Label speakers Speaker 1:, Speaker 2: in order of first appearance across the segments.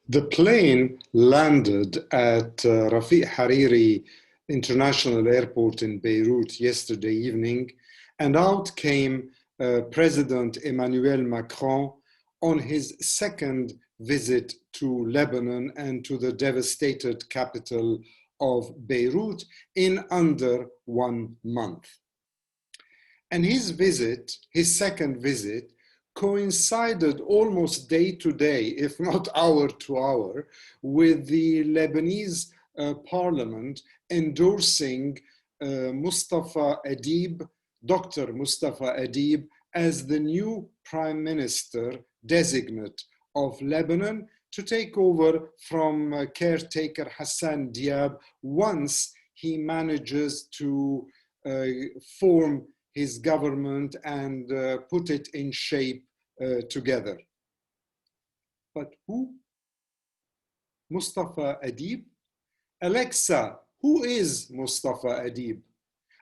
Speaker 1: The plane landed at Rafiq Hariri International Airport in Beirut yesterday evening, and out came President Emmanuel Macron on his second visit to Lebanon and to the devastated capital of Beirut in under 1 month. And his visit, his second visit, coincided almost day to day, if not hour to hour, with the Lebanese parliament endorsing Mustafa Adib, Dr. Mustafa Adib, as the new prime minister designate of Lebanon to take over from caretaker Hassan Diab once he manages to form his government and put it in shape together. But who? Mustafa Adib? Alexa, who is Mustafa Adib?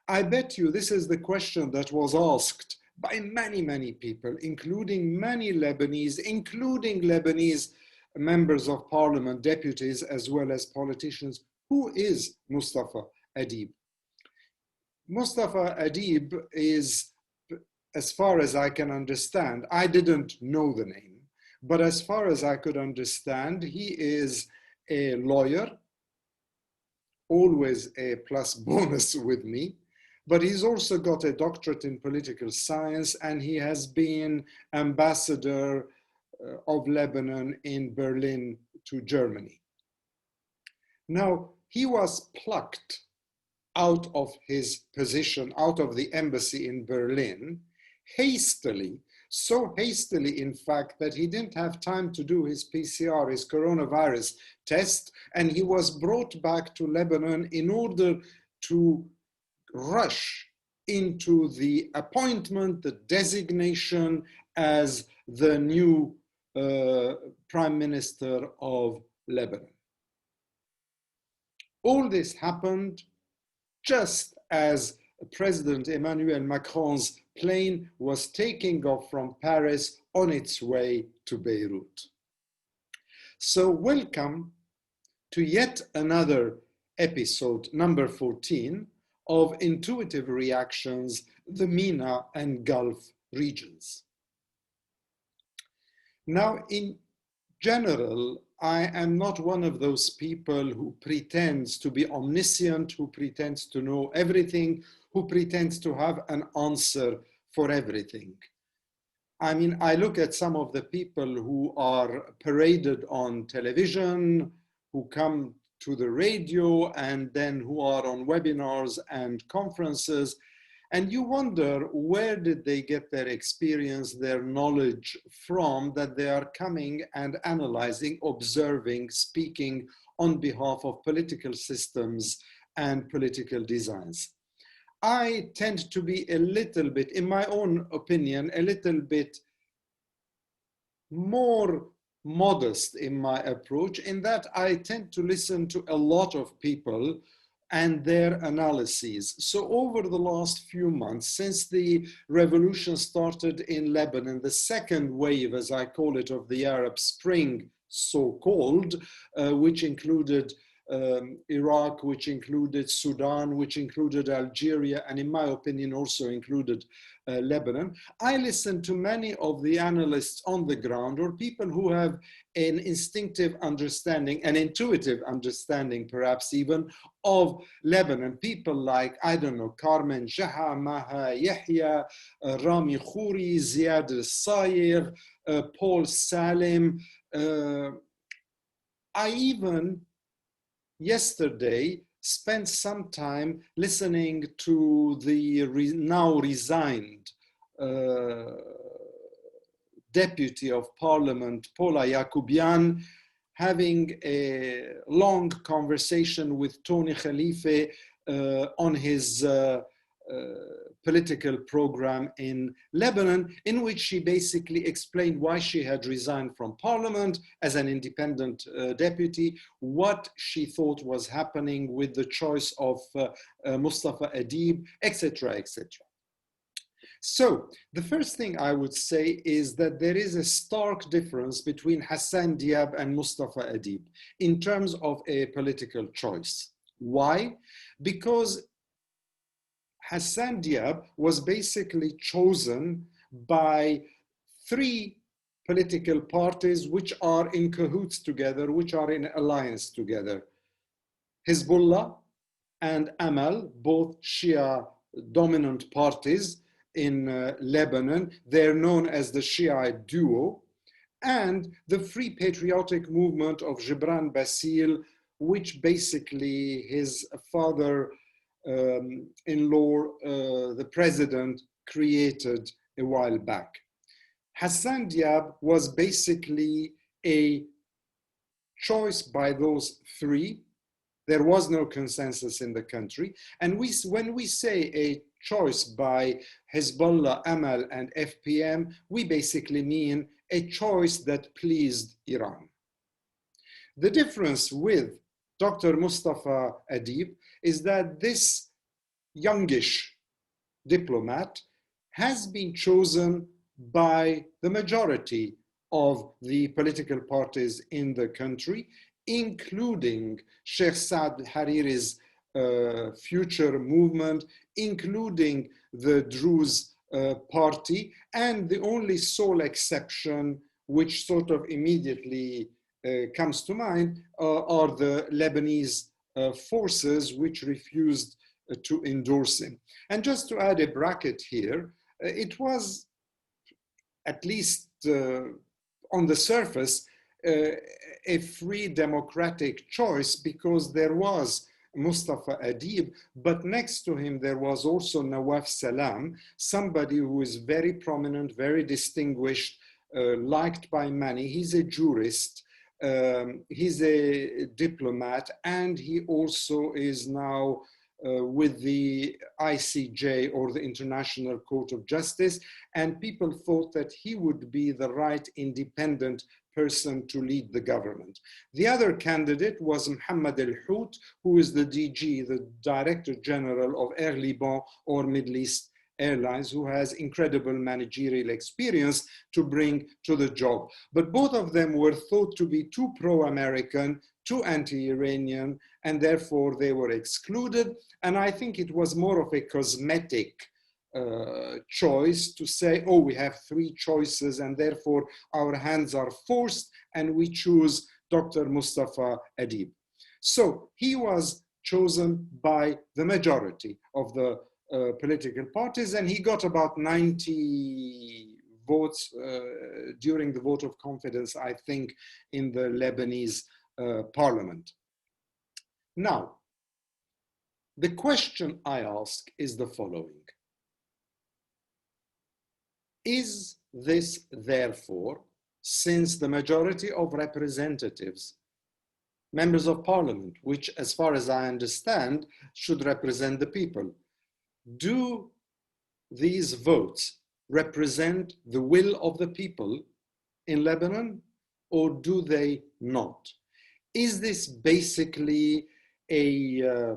Speaker 1: I bet you this is the question that was asked by many people, including many Lebanese, including Lebanese members of parliament, deputies, as well as politicians. Who is Mustafa Adib? Mustafa Adib is, as far as I can understand, I didn't know the name, but as far as I could understand, he is a lawyer, always a plus bonus with me, but he's also got a doctorate in political science, and he has been ambassador of Lebanon in Berlin to Germany. Now, he was plucked out of his position, out of the embassy in Berlin, hastily, so hastily, in fact, that he didn't have time to do his PCR, his coronavirus test, and he was brought back to Lebanon in order to rush into the appointment, the designation as the new Prime Minister of Lebanon. All this happened just as President Emmanuel Macron's plane was taking off from Paris on its way to Beirut. So welcome to yet another episode, number 14, of Intuitive Reactions, the MENA and Gulf regions. Now, in general, I am not one of those people who pretends to be omniscient, who pretends to know everything, who pretends to have an answer for everything. I mean, I look at some of the people who are paraded on television, who come to the radio, and then who are on webinars and conferences, and you wonder, where did they get their experience, their knowledge from, that they are coming and analyzing, observing, speaking on behalf of political systems and political designs. I tend to be a little bit, in my own opinion, a little bit more modest in my approach, in that I tend to listen to a lot of people and their analyses. So over the last few months, since the revolution started in Lebanon, the second wave, as I call it, of the Arab Spring, so-called, which included Iraq, which included Sudan, which included Algeria, and in my opinion also included Lebanon. I listen to many of the analysts on the ground, or people who have an instinctive understanding, an intuitive understanding perhaps even, of Lebanon. People like, I don't know, Carmen Jaha, Maha Yahya, Rami Khouri, Ziad al-Sayir, Paul Salim. I even yesterday spent some time listening to the now resigned Deputy of Parliament, Paula Yakubian, having a long conversation with Tony Khalife on his political program in Lebanon, in which she basically explained why she had resigned from parliament as an independent deputy, what she thought was happening with the choice of Mustafa Adib, etc., etc. So the first thing I would say is that there is a stark difference between Hassan Diab and Mustafa Adib in terms of a political choice. Why? Because Hassan Diab was basically chosen by three political parties which are in cahoots together, which are in alliance together. Hezbollah and Amal, both Shia dominant parties in Lebanon. They're known as the Shiite duo. And the Free Patriotic Movement of Gibran Bassil, which basically his father-in-law, the president, created a while back. Hassan Diab was basically a choice by those three. There was no consensus in the country. And when we say a choice by Hezbollah, Amal, and FPM, we basically mean a choice that pleased Iran. The difference with Dr. Mustafa Adib is that this youngish diplomat has been chosen by the majority of the political parties in the country, including Sheikh Saad Hariri's future movement, including the Druze party, and the only sole exception which sort of immediately comes to mind are the Lebanese forces which refused to endorse him. And just to add a bracket here, it was, at least on the surface, a free democratic choice because there was Mustafa Adib, but next to him there was also Nawaf Salam, somebody who is very prominent, very distinguished, liked by many. He's a jurist, he's a diplomat, and he also is now with the ICJ, or the International Court of Justice, and people thought that he would be the right independent person to lead the government. The other candidate was Mohammed El Hout, who is the DG, the Director General of Air Liban, or Middle East Airlines, who has incredible managerial experience to bring to the job. But both of them were thought to be too pro-American, too anti-Iranian, and therefore they were excluded. And I think it was more of a cosmetic choice to say, oh, we have three choices and therefore our hands are forced and we choose Dr. Mustafa Adib. So he was chosen by the majority of the political parties, and he got about 90 votes during the vote of confidence, I think, in the Lebanese parliament. Now, the question I ask is the following. Is this therefore, since the majority of representatives, members of parliament, which as far as I understand, should represent the people, do these votes represent the will of the people in Lebanon, or do they not? Is this basically a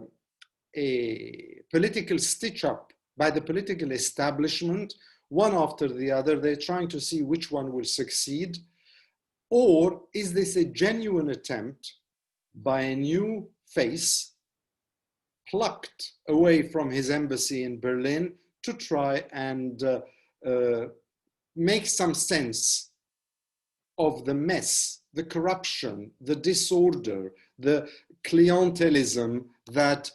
Speaker 1: political stitch-up by the political establishment, one after the other? They're trying to see which one will succeed. Or is this a genuine attempt by a new face plucked away from his embassy in Berlin to try and make some sense of the mess, the corruption, the disorder, the clientelism that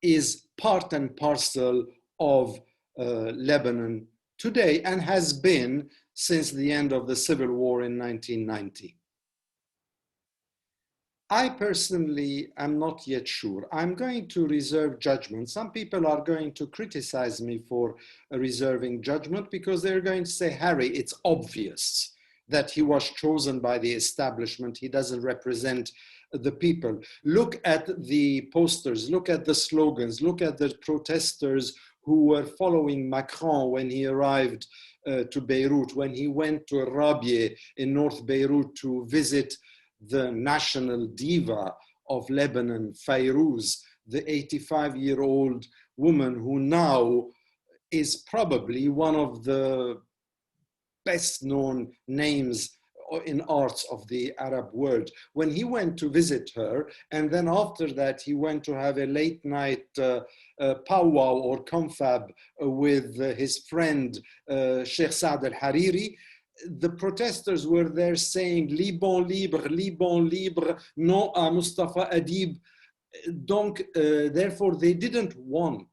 Speaker 1: is part and parcel of Lebanon today and has been since the end of the civil war in 1990. I personally am not yet sure. I'm going to reserve judgment. Some people are going to criticize me for reserving judgment because they're going to say, Harry, it's obvious that he was chosen by the establishment. He doesn't represent the people. Look at the posters, look at the slogans, look at the protesters who were following Macron when he arrived to Beirut, when he went to Rabie in North Beirut to visit the national diva of Lebanon, Fayrouz, the 85-year-old woman who now is probably one of the best known names in arts of the Arab world. When he went to visit her, and then after that he went to have a late night powwow or confab with his friend Sheikh Saad al-Hariri, the protesters were there saying Liban libre, non à Mustafa Adib. Donc, therefore, they didn't want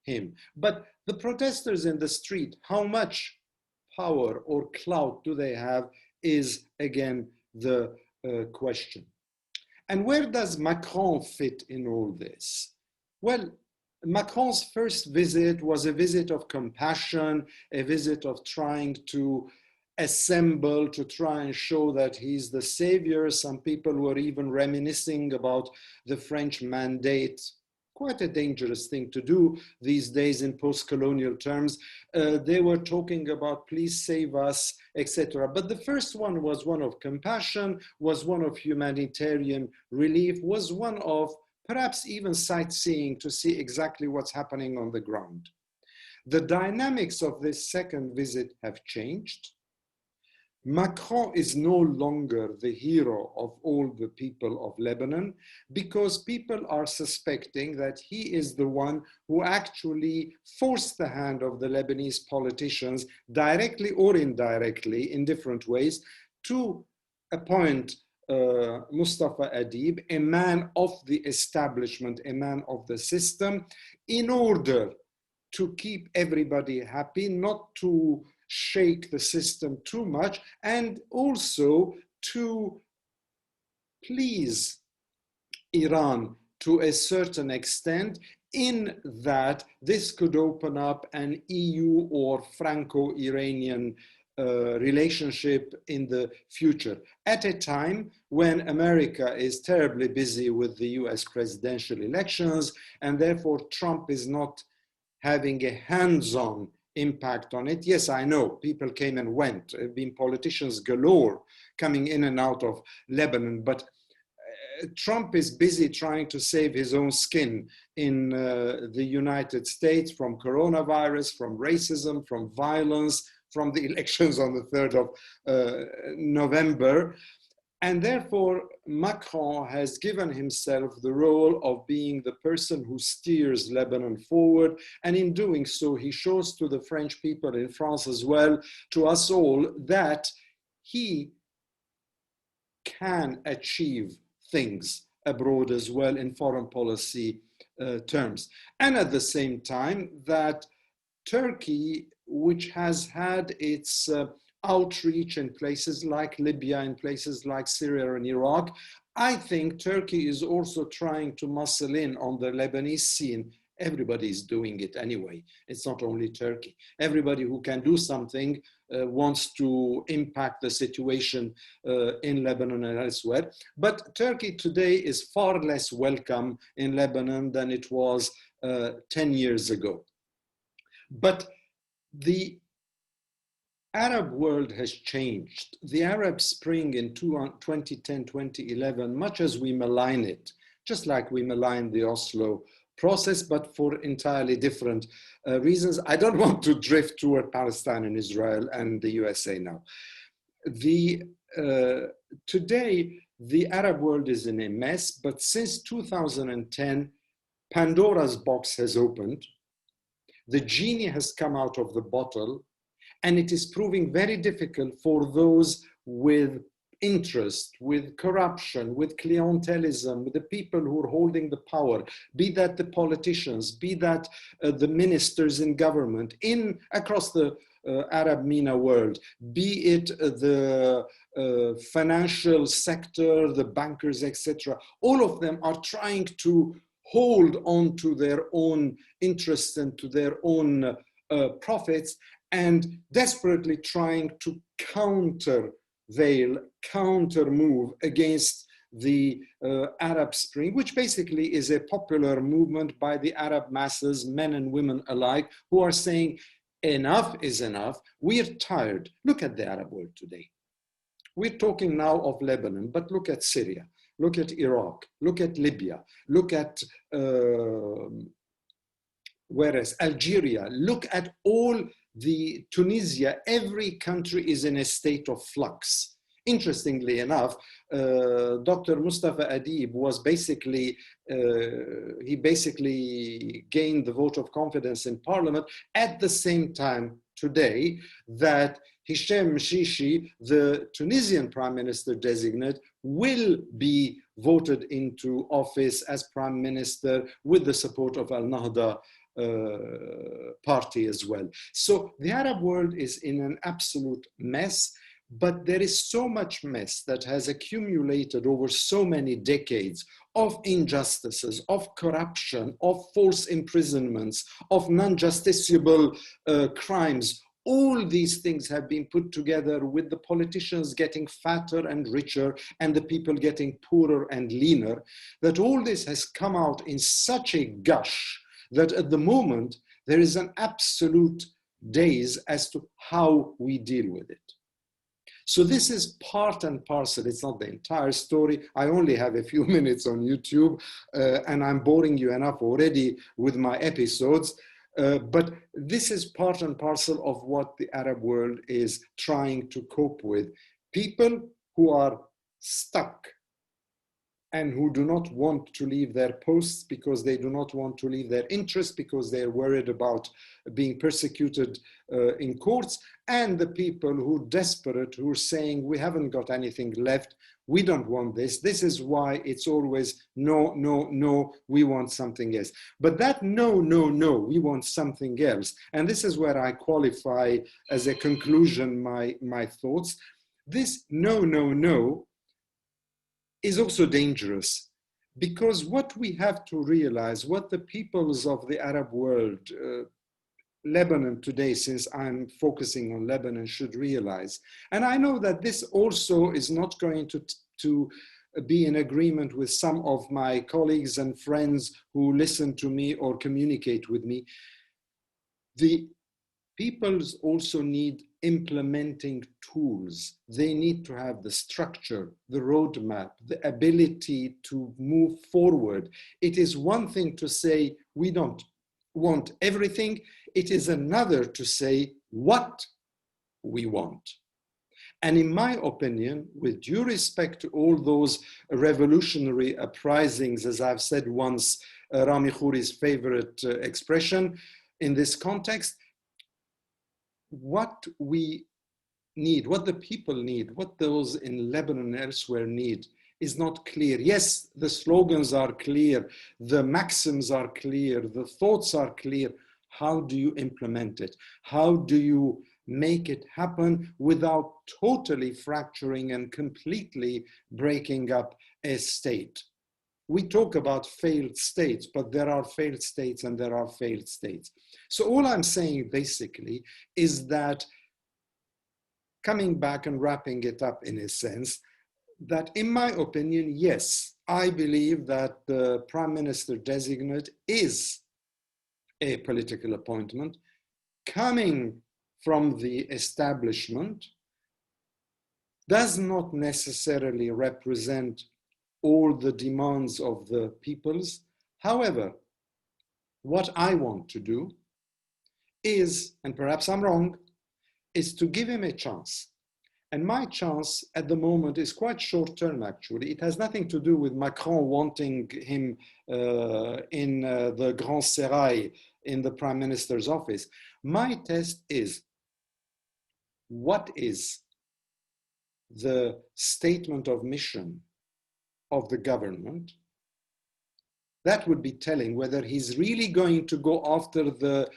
Speaker 1: him. But the protesters in the street, how much power or clout do they have is again the question. And where does Macron fit in all this? Well, Macron's first visit was a visit of compassion, a visit of trying to assemble, to try and show that he's the savior. Some people were even reminiscing about the French mandate. Quite a dangerous thing to do these days in post-colonial terms. They were talking about please save us, etc. But the first one was one of compassion, was one of humanitarian relief, was one of perhaps even sightseeing to see exactly what's happening on the ground. The dynamics of this second visit have changed. Macron is no longer the hero of all the people of Lebanon because people are suspecting that he is the one who actually forced the hand of the Lebanese politicians, directly or indirectly, in different ways, to appoint Mustafa Adib, a man of the establishment, a man of the system, in order to keep everybody happy, not to shake the system too much, and also to please Iran to a certain extent, in that this could open up an EU or Franco-Iranian relationship in the future, at a time when America is terribly busy with the US presidential elections, and therefore Trump is not having a hands-on impact on it. Yes, I know, people came and went. There have been politicians galore coming in and out of Lebanon, but Trump is busy trying to save his own skin in the United States from coronavirus, from racism, from violence, from the elections on the 3rd of November. And therefore, Macron has given himself the role of being the person who steers Lebanon forward. And in doing so, he shows to the French people in France as well, to us all, that he can achieve things abroad as well in foreign policy terms. And at the same time, that Turkey, which has had its outreach in places like Libya, in places like Syria and Iraq, I think Turkey is also trying to muscle in on the Lebanese scene. Everybody is doing it anyway. It's not only Turkey. Everybody who can do something wants to impact the situation in Lebanon and elsewhere. But Turkey today is far less welcome in Lebanon than it was 10 years ago. But the Arab world has changed. The Arab Spring in 2010, 2011, much as we malign it, just like we malign the Oslo process, but for entirely different reasons. I don't want to drift toward Palestine and Israel and the USA now. Today, the Arab world is in a mess, but since 2010, Pandora's box has opened. The genie has come out of the bottle, and it is proving very difficult for those with interest, with corruption, with clientelism, with the people who are holding the power, be that the politicians, be that the ministers in government across the Arab MENA world, be it the financial sector, the bankers, etc. All of them are trying to hold on to their own interests and to their own profits, and desperately trying to counter move against the Arab Spring, which basically is a popular movement by the Arab masses, men and women alike, who are saying enough is enough. We're tired. Look at the Arab world today. We're talking now of Lebanon, but look at Syria, look at Iraq, look at Libya, look at whereas Algeria, look at all the Tunisia, every country is in a state of flux. Interestingly enough, Dr. Mustafa Adib was basically, he basically gained the vote of confidence in parliament at the same time today that Hichem Mchichi, the Tunisian prime minister designate, will be voted into office as prime minister with the support of Al-Nahda party as well. So the Arab world is in an absolute mess, but there is so much mess that has accumulated over so many decades of injustices, of corruption, of false imprisonments, of non-justiciable crimes. All these things have been put together with the politicians getting fatter and richer and the people getting poorer and leaner, that all this has come out in such a gush that at the moment there is an absolute daze as to how we deal with it. So this is part and parcel. It's not the entire story. I only have a few minutes on YouTube and I'm boring you enough already with my episodes. But this is part and parcel of what the Arab world is trying to cope with. People who are stuck and who do not want to leave their posts because they do not want to leave their interests, because they're worried about being persecuted in courts, and the people who are desperate, who are saying, we haven't got anything left, we don't want this. This is why it's always no, no, no, we want something else. But that no, no, no, we want something else. And this is where I qualify as a conclusion my thoughts. This no, no, no is also dangerous, because what we have to realize, what the peoples of the Arab world, Lebanon today, since I'm focusing on Lebanon, should realize, and I know that this also is not going to be in agreement with some of my colleagues and friends who listen to me or communicate with me, the peoples also need implementing tools. They need to have the structure, the roadmap, the ability to move forward. It is one thing to say, we don't want everything. It is another to say what we want. And in my opinion, with due respect to all those revolutionary uprisings, as I've said once, Rami Khouri's favorite expression in this context, what we need, what the people need, what those in Lebanon and elsewhere need is not clear. Yes, the slogans are clear, the maxims are clear, the thoughts are clear. How do you implement it? How do you make it happen without totally fracturing and completely breaking up a state? We talk about failed states, but there are failed states and there are failed states. So all I'm saying basically is that, coming back and wrapping it up in a sense, that in my opinion, yes, I believe that the prime minister designate is a political appointment coming from the establishment, does not necessarily represent all the demands of the peoples. However, what I want to do is, and perhaps I'm wrong, is to give him a chance. And my chance at the moment is quite short term, actually. It has nothing to do with Macron wanting him in the Grand Sérail in the Prime Minister's office. My test is, what is the statement of mission of the government? That would be telling whether he's really going to go after the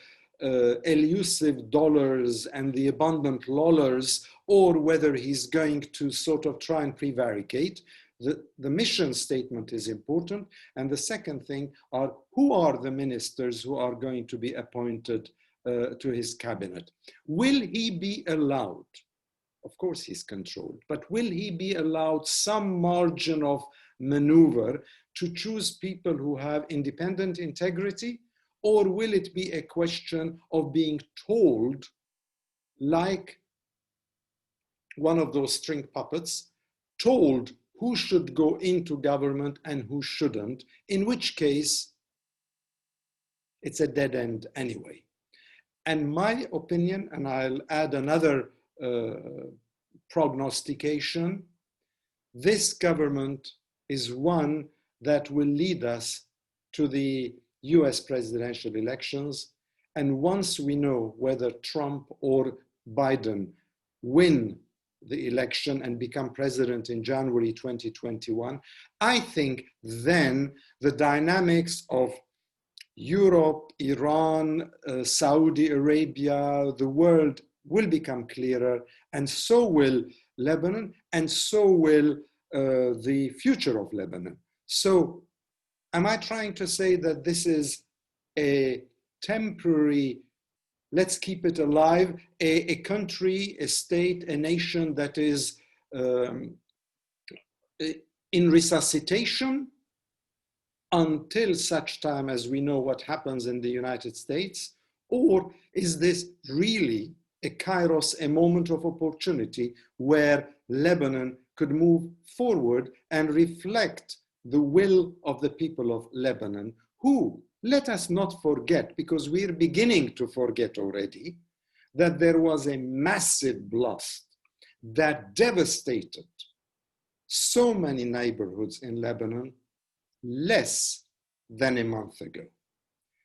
Speaker 1: elusive dollars and the abundant lollars, or whether he's going to sort of try and prevaricate. The mission statement is important. And the second thing are, who are the ministers who are going to be appointed to his cabinet? Will he be allowed? Of course he's controlled, but will he be allowed some margin of maneuver to choose people who have independent integrity? Or will it be a question of being told, like one of those string puppets, told who should go into government and who shouldn't, in which case it's a dead end anyway. And my opinion, and I'll add another prognostication, this government is one that will lead us to the US presidential elections. And once we know whether Trump or Biden win the election and become president in January 2021, I think then the dynamics of Europe, Iran, Saudi Arabia, the world will become clearer, and so will Lebanon, and so will the future of Lebanon. So am I trying to say that this is a temporary, let's keep it alive, a country, a state, a nation that is in resuscitation until such time as we know what happens in the United States? Or is this really a kairos, a moment of opportunity where Lebanon could move forward and reflect the will of the people of Lebanon, who, let us not forget, because we're beginning to forget already, that there was a massive blast that devastated so many neighborhoods in Lebanon less than a month ago.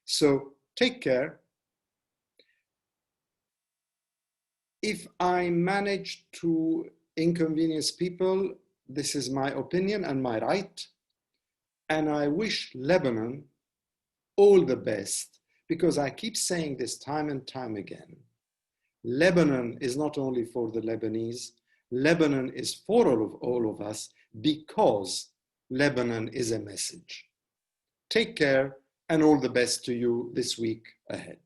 Speaker 1: So take care. If I manage to inconvenience people, this is my opinion and my right. And I wish Lebanon all the best, because I keep saying this time and time again. Lebanon is not only for the Lebanese, Lebanon is for all of us, because Lebanon is a message. Take care and all the best to you this week ahead.